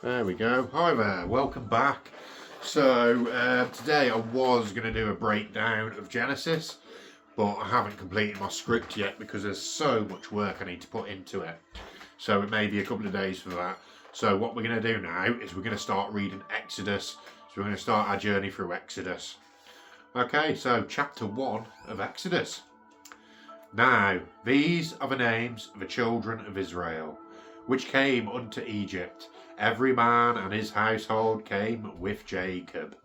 There we go. Hi there, welcome back. So today I was going to do a breakdown of Genesis, but I haven't completed my script yet because there's so much work I need to put into it. So it may be a couple of days for that. So what we're going to do now is we're going to start reading Exodus. So we're going to start our journey through Exodus. Okay, so chapter 1 of Exodus. Now, these are the names of the children of Israel, which came unto Egypt. Every man and his household came with Jacob.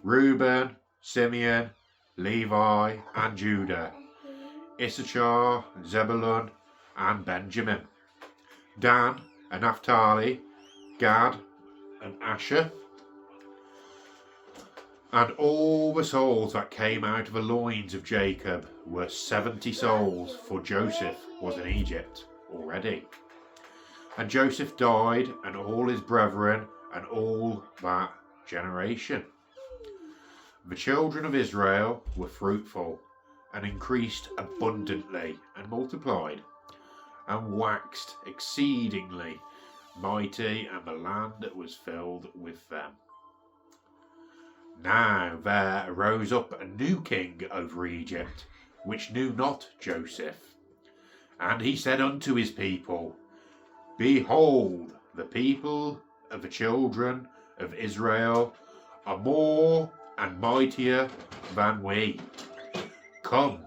Reuben, Simeon, Levi, and Judah. Issachar, Zebulun, and Benjamin. Dan, and Naphtali, Gad, and Asher. And all the souls that came out of the loins of Jacob were 70 souls, for Joseph was in Egypt already. And Joseph died, and all his brethren, and all that generation. The children of Israel were fruitful, and increased abundantly, and multiplied, and waxed exceedingly mighty, and the land was filled with them. Now there arose up a new king over Egypt, which knew not Joseph. And he said unto his people, Behold, the people of the children of Israel are more and mightier than we. Come,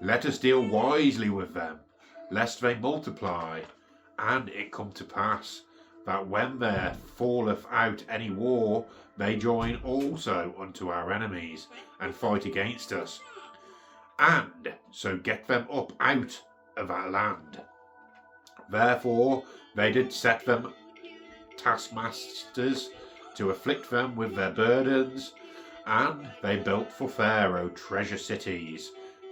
let us deal wisely with them, lest they multiply. And it come to pass, that when there falleth out any war, they join also unto our enemies, and fight against us, and so get them up out of our land. Therefore they did set them taskmasters to afflict them with their burdens, and they built for Pharaoh treasure cities,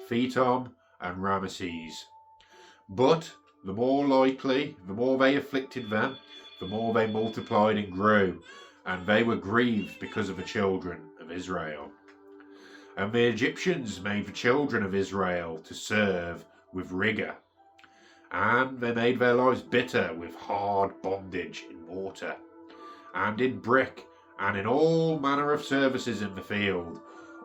Pithom and Ramesses. But the more they afflicted them, the more they multiplied and grew, and they were grieved because of the children of Israel. And the Egyptians made the children of Israel to serve with rigour, and they made their lives bitter with hard bondage in mortar, and in brick, and in all manner of services in the field.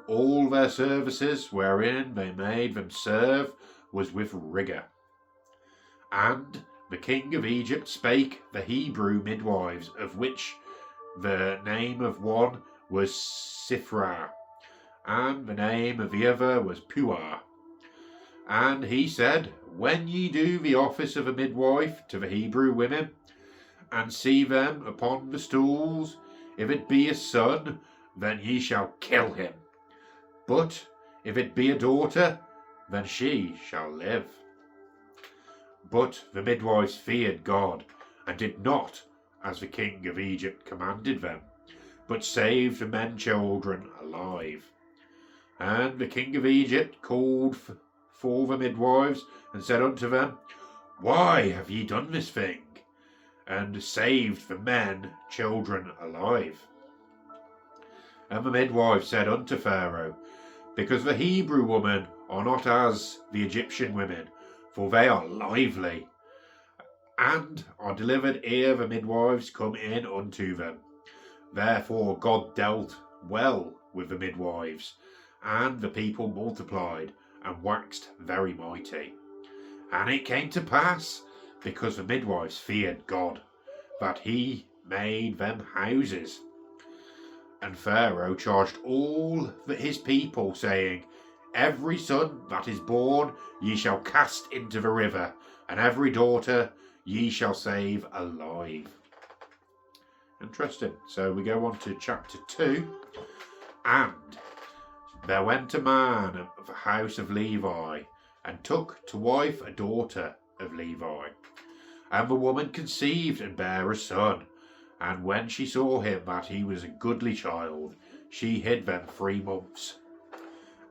All their services wherein they made them serve was with rigour. And the king of Egypt spake the Hebrew midwives, of which the name of one was Siphrah, and the name of the other was Puah. And he said, When ye do the office of a midwife to the Hebrew women, and see them upon the stools, if it be a son, then ye shall kill him. But if it be a daughter, then she shall live. But the midwives feared God, and did not as the king of Egypt commanded them, but saved the men children alive. And the king of Egypt called for the midwives, and said unto them, Why have ye done this thing, and saved the men children alive? And the midwives said unto Pharaoh, Because the Hebrew women are not as the Egyptian women, for they are lively, and are delivered ere the midwives come in unto them. Therefore God dealt well with the midwives, and the people multiplied, and waxed very mighty. And it came to pass, because the midwives feared God, that he made them houses. And Pharaoh charged all his people, saying, Every son that is born ye shall cast into the river, and every daughter ye shall save alive. Interesting. So we go on to chapter 2. And there went a man of the house of Levi, and took to wife a daughter of Levi. And the woman conceived, and bare a son. And when she saw him that he was a goodly child, she hid them 3 months.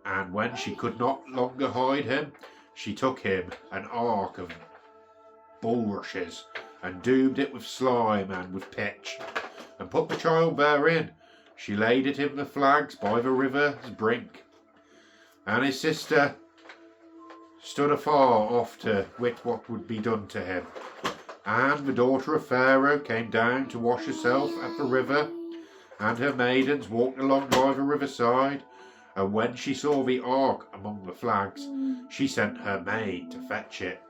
And when she could not longer hide him, she took him an ark of bulrushes, and daubed it with slime and with pitch, and put the child therein. She laid it in the flags by the river's brink. And his sister stood afar off to wit what would be done to him. And the daughter of Pharaoh came down to wash herself at the river, and her maidens walked along by the riverside. And when she saw the ark among the flags, she sent her maid to fetch it.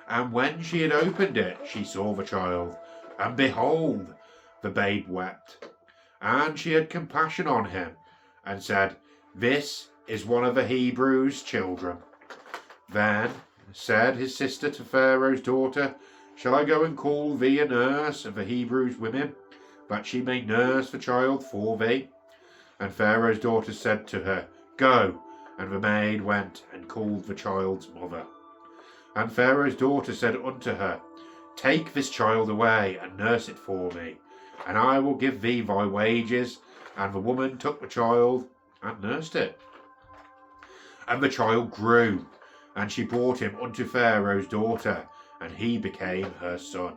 And when she had opened it, she saw the child, and behold, the babe wept. And she had compassion on him, and said, This is one of the Hebrews' children. Then said his sister to Pharaoh's daughter, Shall I go and call thee a nurse of the Hebrews' women, that she may nurse the child for thee? And Pharaoh's daughter said to her, Go. And the maid went and called the child's mother. And Pharaoh's daughter said unto her, Take this child away, and nurse it for me, and I will give thee thy wages. And the woman took the child and nursed it. And the child grew, and she brought him unto Pharaoh's daughter, and he became her son.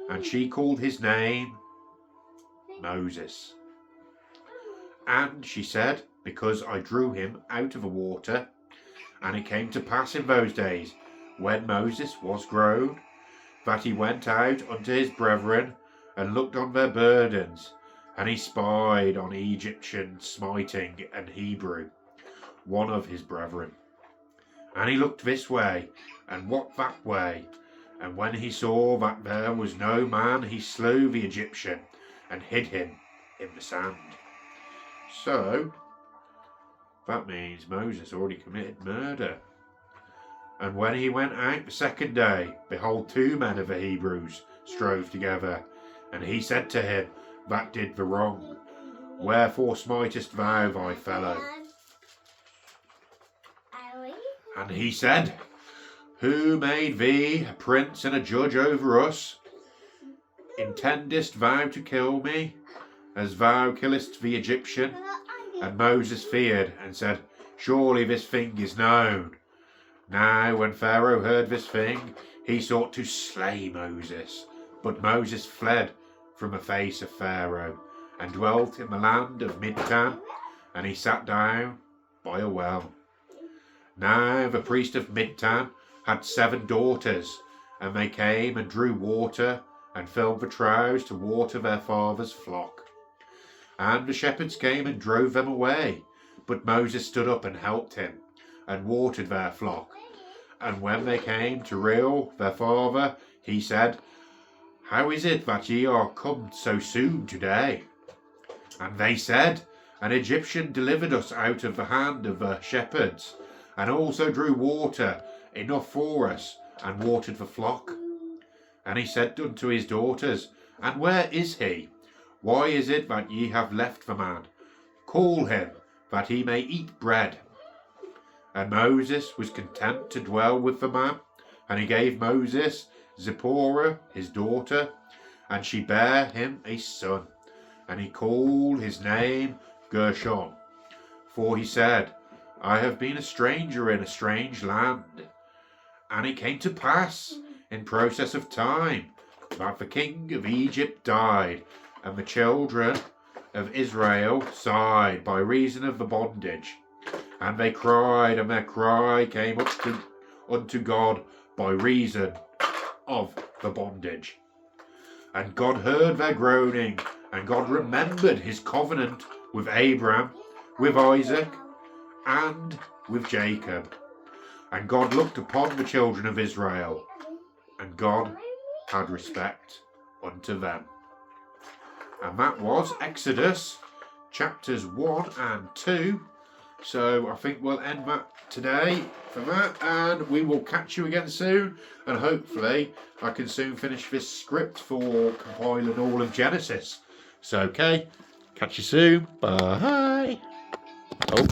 And she called his name Moses. And she said, Because I drew him out of the water. And it came to pass in those days, when Moses was grown, that he went out unto his brethren, and looked on their burdens, and he spied on Egyptian smiting an Hebrew, one of his brethren. And he looked this way, and what that way, and when he saw that there was no man, he slew the Egyptian, and hid him in the sand. So, that means Moses already committed murder. And when he went out the second day, behold, 2 men of the Hebrews strove together. And he said to him that did the wrong, Wherefore smitest thou thy fellow? And he said, Who made thee a prince and a judge over us? Intendest thou to kill me, as thou killest the Egyptian? And Moses feared, and said, Surely this thing is known. Now when Pharaoh heard this thing, he sought to slay Moses. But Moses fled from the face of Pharaoh, and dwelt in the land of Midian, and he sat down by a well. Now the priest of Midian had 7 daughters, and they came and drew water, and filled the troughs to water their father's flock. And the shepherds came and drove them away, but Moses stood up and helped him, and watered their flock. And when they came to Reuel their father, he said, How is it that ye are come so soon today? And they said, An Egyptian delivered us out of the hand of the shepherds, and also drew water enough for us, and watered the flock. And he said unto his daughters, And where is he? Why is it that ye have left the man? Call him, that he may eat bread. And Moses was content to dwell with the man, and he gave Moses Zipporah his daughter, and she bare him a son, and he called his name Gershon. For he said, I have been a stranger in a strange land. And it came to pass in process of time that the king of Egypt died, and the children of Israel sighed by reason of the bondage. And they cried, and their cry came up unto God by reason of the bondage. And God heard their groaning, and God remembered his covenant with Abraham, with Isaac, and with Jacob. And God looked upon the children of Israel, and God had respect unto them. And that was Exodus chapters 1 and 2. So I think we'll end that today for that, and we will catch you again soon, and hopefully I can soon finish this script for compiling all of Genesis. So okay, catch you soon, bye. Oh.